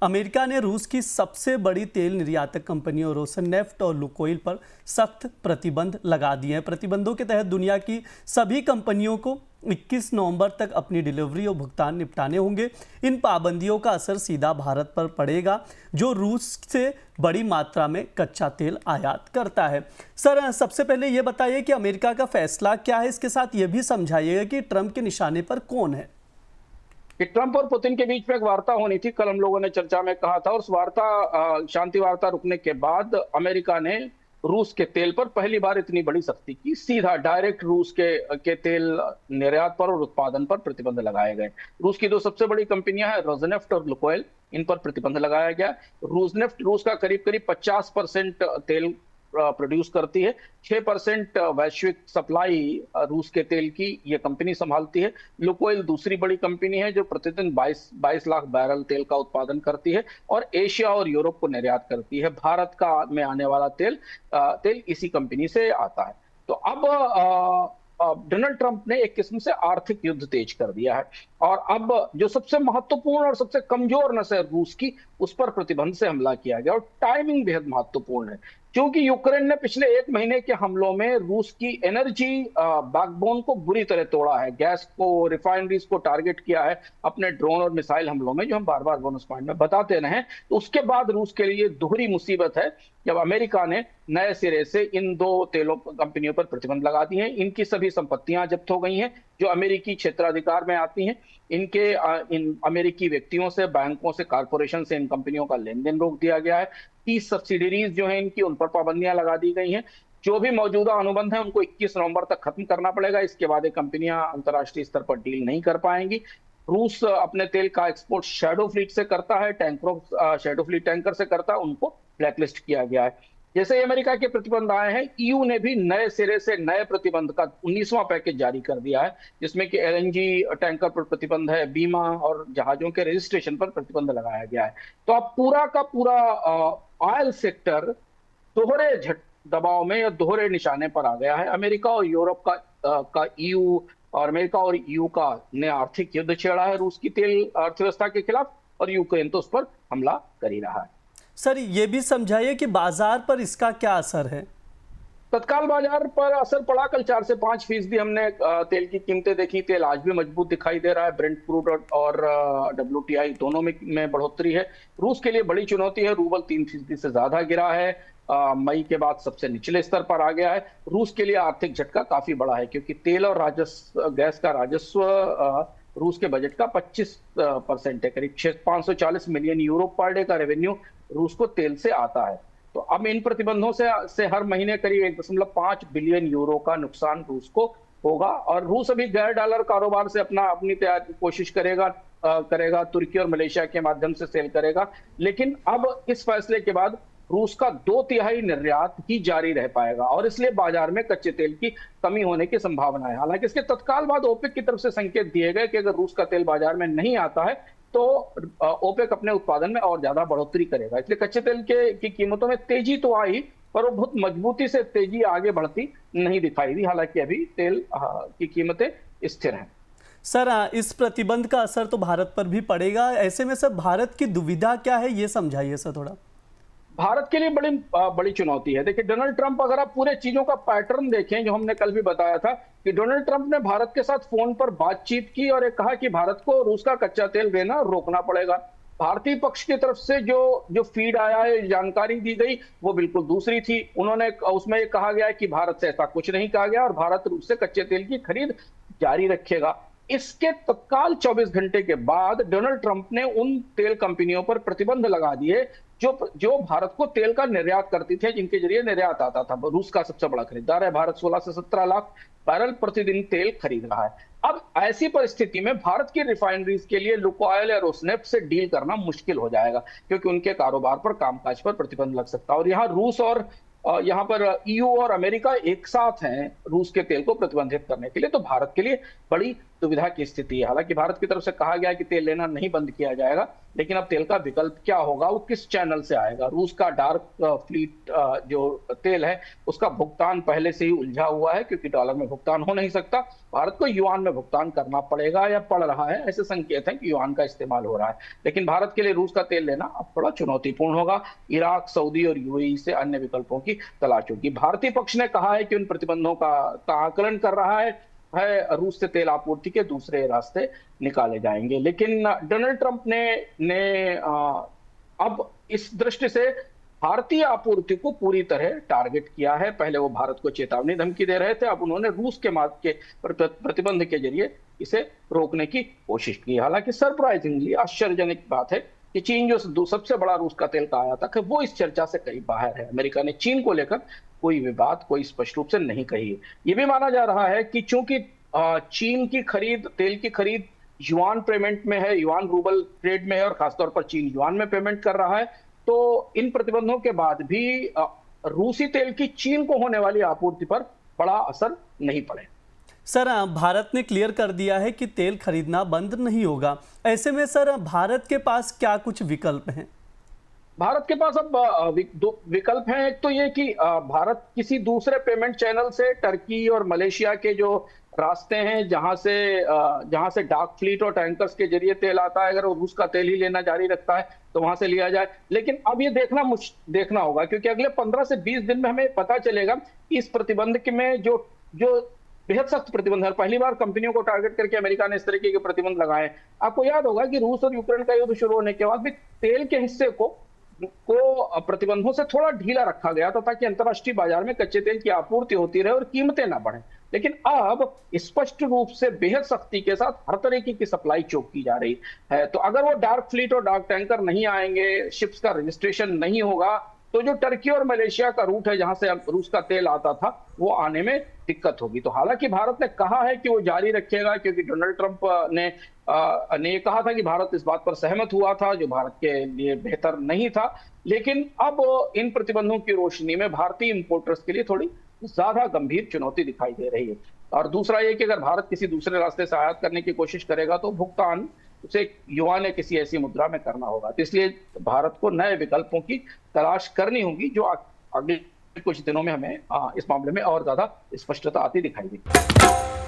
America ने रूस की सबसे बड़ी तेल निर्यातक कंपनियों रोसनेफ्ट और लुकोइल पर सख्त प्रतिबंध लगा दिए हैं। प्रतिबंधों के तहत दुनिया की सभी कंपनियों को 21 नवंबर तक अपनी डिलीवरी और भुगतान निपटाने होंगे। इन पाबंदियों का असर सीधा भारत पर पड़ेगा, जो रूस से बड़ी मात्रा में कच्चा तेल आयात करता है। सर, सबसे पहले ये बताइए कि अमेरिका का फैसला क्या है। इसके साथ ये भी समझाइएगा कि ट्रंप के निशाने पर कौन है। कि ट्रंप और पुतिन के बीच में एक वार्ता होनी थी, कल हम लोगों ने चर्चा में कहा था। और उस वार्ता शांति वार्ता रुकने के बाद अमेरिका ने रूस के तेल पर पहली बार इतनी बड़ी सख्ती की। सीधा डायरेक्ट रूस के तेल निर्यात पर और उत्पादन पर प्रतिबंध लगाए गए। रूस की दो सबसे बड़ी कंपनियां हैं, रोसनेफ्ट और लुकोइल, इन पर प्रतिबंध लगाया गया। रोसनेफ्ट रूस का करीब करीब 50% तेल प्रोड्यूस करती है। 6% वैश्विक सप्लाई रूस के तेल की ये कंपनी संभालती है। लुकोइल दूसरी बड़ी कंपनी है जो प्रतिदिन 22 लाख बैरल तेल का उत्पादन करती है और एशिया और यूरोप को निर्यात करती है। भारत का में आने वाला तेल इसी कंपनी से आता है। तो अब डोनाल्ड ट्रंप ने एक किस्म से आर्थिक युद्ध तेज कर दिया है और अब जो सबसे महत्वपूर्ण और सबसे कमजोर नस है रूस की, उस पर प्रतिबंध से हमला किया गया। और टाइमिंग बेहद महत्वपूर्ण है, क्योंकि यूक्रेन ने पिछले 1 महीने के हमलों में रूस की एनर्जी बैकबोन को बुरी तरह तोड़ा है। गैस को, रिफाइनरीज को टारगेट किया है अपने ड्रोन और मिसाइल हमलों में, जो हम बार बार बोनस पॉइंट में बताते रहे। तो उसके बाद रूस के लिए दोहरी मुसीबत है जब अमेरिका ने नए सिरे से इन दो तेलों कंपनियों पर प्रतिबंध लगा दिए हैं। इनकी सभी संपत्तियां जब्त हो गई हैं जो अमेरिकी क्षेत्राधिकार में आती हैं। इन अमेरिकी व्यक्तियों से, बैंकों से, कारपोरेशन से इन कंपनियों का लेन देन रोक दिया गया है। 30 सब्सिडरीज जो हैं इनकी, उन पर पाबंदियां लगा दी गई हैं। जो भी मौजूदा अनुबंध है उनको 21 नवंबर तक खत्म करना पड़ेगा। इसके बाद ये कंपनियां अंतर्राष्ट्रीय स्तर पर डील नहीं कर पाएंगी। रूस अपने तेल का एक्सपोर्ट शैडो फ्लीट से करता है, शैडो फ्लीट टैंकर से करता है, उनको ब्लैकलिस्ट किया गया है। जैसे ही अमेरिका के प्रतिबंध आए हैं, ईयू ने भी नए सिरे से नए प्रतिबंध का 19वां पैकेज जारी कर दिया है, जिसमें कि एलएनजी टैंकर पर प्रतिबंध है, बीमा और जहाजों के रजिस्ट्रेशन पर प्रतिबंध लगाया गया है। तो अब पूरा का पूरा ऑयल सेक्टर दोहरे दबाव में या दोहरे निशाने पर आ गया है। अमेरिका और यूरोप का ईयू और अमेरिका और ईयू का ने आर्थिक युद्ध छेड़ा है रूस की तेल अर्थव्यवस्था के खिलाफ, और यूक्रेन तो उस पर हमला कर ही रहा है। सर, ये भी समझाइए कि बाजार पर इसका क्या असर है। तत्काल बाजार पर असर पड़ा। कल 4 से 5% हमने तेल की कीमतें देखी। तेल आज भी मजबूत दिखाई दे रहा है। ब्रेंट क्रूड और WTI दोनों में बढ़ोतरी है। रूस के लिए बड़ी चुनौती है। रूबल 3% से ज्यादा गिरा है। मई के बाद सबसे निचले स्तर पर आ गया है। रूस के लिए आर्थिक झटका काफी बड़ा है, क्योंकि तेल और गैस का राजस्व रूस के बजट का 25% है। करीब 540 मिलियन यूरो पर डे का रेवेन्यू रूस को तेल से आता है। तो अब इन प्रतिबंधों से हर महीने करीब 1.5 बिलियन यूरो का नुकसान रूस को होगा। और रूस अभी गैर डॉलर कारोबार से अपनी कोशिश करेगा तुर्की और मलेशिया के माध्यम से सेल करेगा। लेकिन अब इस फैसले के बाद रूस का 2/3 निर्यात ही जारी रह पाएगा और इसलिए बाजार में कच्चे तेल की कमी होने की संभावना है। हालांकि इसके तत्काल बाद ओपेक की तरफ से संकेत दिए गए कि अगर रूस का तेल बाजार में नहीं आता है तो ओपेक अपने उत्पादन में और ज्यादा बढ़ोतरी करेगा। इसलिए कच्चे तेल की कीमतों में तेजी तो आई, पर वो बहुत मजबूती से तेजी आगे बढ़ती नहीं दिखाई दी। हालांकि अभी तेल की कीमतें स्थिर हैं। सर, इस प्रतिबंध का असर तो भारत पर भी पड़ेगा। ऐसे में सर, भारत की दुविधा क्या है, ये समझाइए सर थोड़ा। भारत के लिए बड़ी चुनौती है। देखिए, डोनाल्ड ट्रंप, अगर आप पूरे चीजों का पैटर्न देखें, जो हमने कल भी बताया था कि डोनाल्ड ट्रंप ने भारत के साथ फोन पर बातचीत की और एक कहा कि भारत को रूस का कच्चा तेल देना रोकना पड़ेगा। भारतीय पक्ष की तरफ से जो फीड आया है, जानकारी दी गई, वो बिल्कुल दूसरी थी। उन्होंने उसमें ये कहा गया है कि भारत से ऐसा कुछ नहीं कहा गया और भारत रूस से कच्चे तेल की खरीद जारी रखेगा। इसके तत्काल 24 घंटे के बाद डोनाल्ड ट्रंप ने उन तेल कंपनियों पर प्रतिबंध लगा दिए जो भारत को तेल का निर्यात करती थी, जिनके जरिए निर्यात आता था। रूस का सबसे बड़ा खरीदार है भारत, 16 से 17 लाख बैरल प्रतिदिन तेल खरीद रहा है। अब ऐसी परिस्थिति में भारत की रिफाइनरीज के लिए लुकोइल या रोसनेफ्ट से डील करना मुश्किल हो जाएगा, क्योंकि उनके कारोबार पर, कामकाज पर प्रतिबंध लग सकता है। और यहाँ रूस और यहाँ पर ईयू और अमेरिका एक साथ हैं रूस के तेल को प्रतिबंधित करने के लिए। तो भारत के लिए बड़ी दुविधा की स्थिति है। हालांकि भारत की तरफ से कहा गया कि तेल लेना नहीं बंद किया जाएगा, लेकिन अब तेल का विकल्प क्या होगा, वो किस चैनल से आएगा। रूस का डार्क फ्लीट जो तेल है उसका भुगतान पहले से ही उलझा हुआ है, क्योंकि डॉलर में भुगतान हो नहीं सकता। भारत को युआन में भुगतान करना पड़ेगा या पड़ रहा है, ऐसे संकेत हैं कि युआन का इस्तेमाल हो रहा है। लेकिन भारत के लिए रूस का तेल लेना अब थोड़ा चुनौतीपूर्ण होगा। इराक, सऊदी और यूएई से अन्य विकल्पों की तलाश होगी। भारतीय पक्ष ने कहा है कि उन प्रतिबंधों का आकलन कर रहा है, रूस से तेल आपूर्ति के दूसरे रास्ते निकाले जाएंगे। लेकिन डोनाल्ड ट्रंप ने अब इस दृष्टि से भारतीय आपूर्ति को पूरी तरह टारगेट किया है। पहले वो भारत को चेतावनी धमकी दे रहे थे, अब उन्होंने रूस के प्रतिबंध के जरिए इसे रोकने की कोशिश की। हालांकि सरप्राइजिंगली, आश्चर्यजनक बात है कि चीन जो सबसे बड़ा रूस का तेल का आयातक है, वो इस चर्चा से कहीं बाहर है। अमेरिका ने चीन को लेकर कोई विवाद, कोई स्पष्ट रूप से नहीं कही है। ये भी माना जा रहा है कि चूंकि चीन की खरीद, तेल की खरीद युआन पेमेंट में है, युआन रूबल ट्रेड में है, और खासतौर पर चीन युआन में पेमेंट कर रहा है, तो इन प्रतिबंधों के बाद भी रूसी तेल की चीन को होने वाली आपूर्ति पर बड़ा असर नहीं पड़े। सर, भारत ने क्लियर कर दिया है कि तेल खरीदना बंद नहीं होगा। ऐसे में सर, भारत के पास क्या कुछ विकल्प हैं? भारत के पास अब दो विकल्प हैं। एक तो ये कि भारत किसी दूसरे पेमेंट चैनल से, टर्की और मलेशिया के जो रास्ते हैं जहां से डार्क फ्लीट और टैंकर्स के जरिए तेल आता है, अगर वो रूस का तेल ही लेना जारी रखता है तो वहां से लिया जाए। लेकिन अब ये देखना होगा, क्योंकि अगले 15 से 20 दिन में हमें पता चलेगा कि इस प्रतिबंध में जो बेहद सख्त प्रतिबंध है। पहली बार कंपनियों को टारगेट करके अमेरिका ने इस तरीके के प्रतिबंध लगाए। आपको याद होगा कि रूस और यूक्रेन का युद्ध शुरू होने के बाद भी तेल के हिस्से को प्रतिबंधों से थोड़ा ढीला रखा गया था, ताकि अंतर्राष्ट्रीय बाजार में कच्चे तेल की आपूर्ति होती रहे और कीमतें ना बढ़े। लेकिन अब स्पष्ट रूप से बेहद सख्ती के साथ हर तरीके की सप्लाई चोक की जा रही है। तो अगर वो डार्क फ्लीट और डार्क टैंकर नहीं आएंगे, शिप्स का रजिस्ट्रेशन नहीं होगा, तो जो टर्की और मलेशिया का रूट है जहां से रूस का तेल आता था, वो आने में दिक्कत होगी। तो हालांकि भारत ने कहा है कि वो जारी रखेगा, क्योंकि डोनाल्ड ट्रंप ने कहा था कि भारत इस बात पर सहमत हुआ था, जो भारत के लिए बेहतर नहीं था। लेकिन अब इन प्रतिबंधों की रोशनी में भारतीय इंपोर्टर्स के लिए थोड़ी ज्यादा गंभीर चुनौती दिखाई दे रही है। और दूसरा ये कि अगर भारत किसी दूसरे रास्ते से आयात करने की कोशिश करेगा तो भुगतान उसे युआन या किसी ऐसी मुद्रा में करना होगा। तो इसलिए भारत को नए विकल्पों की तलाश करनी होगी, जो अगले कुछ दिनों में हमें इस मामले में और ज्यादा स्पष्टता आती दिखाई देगी।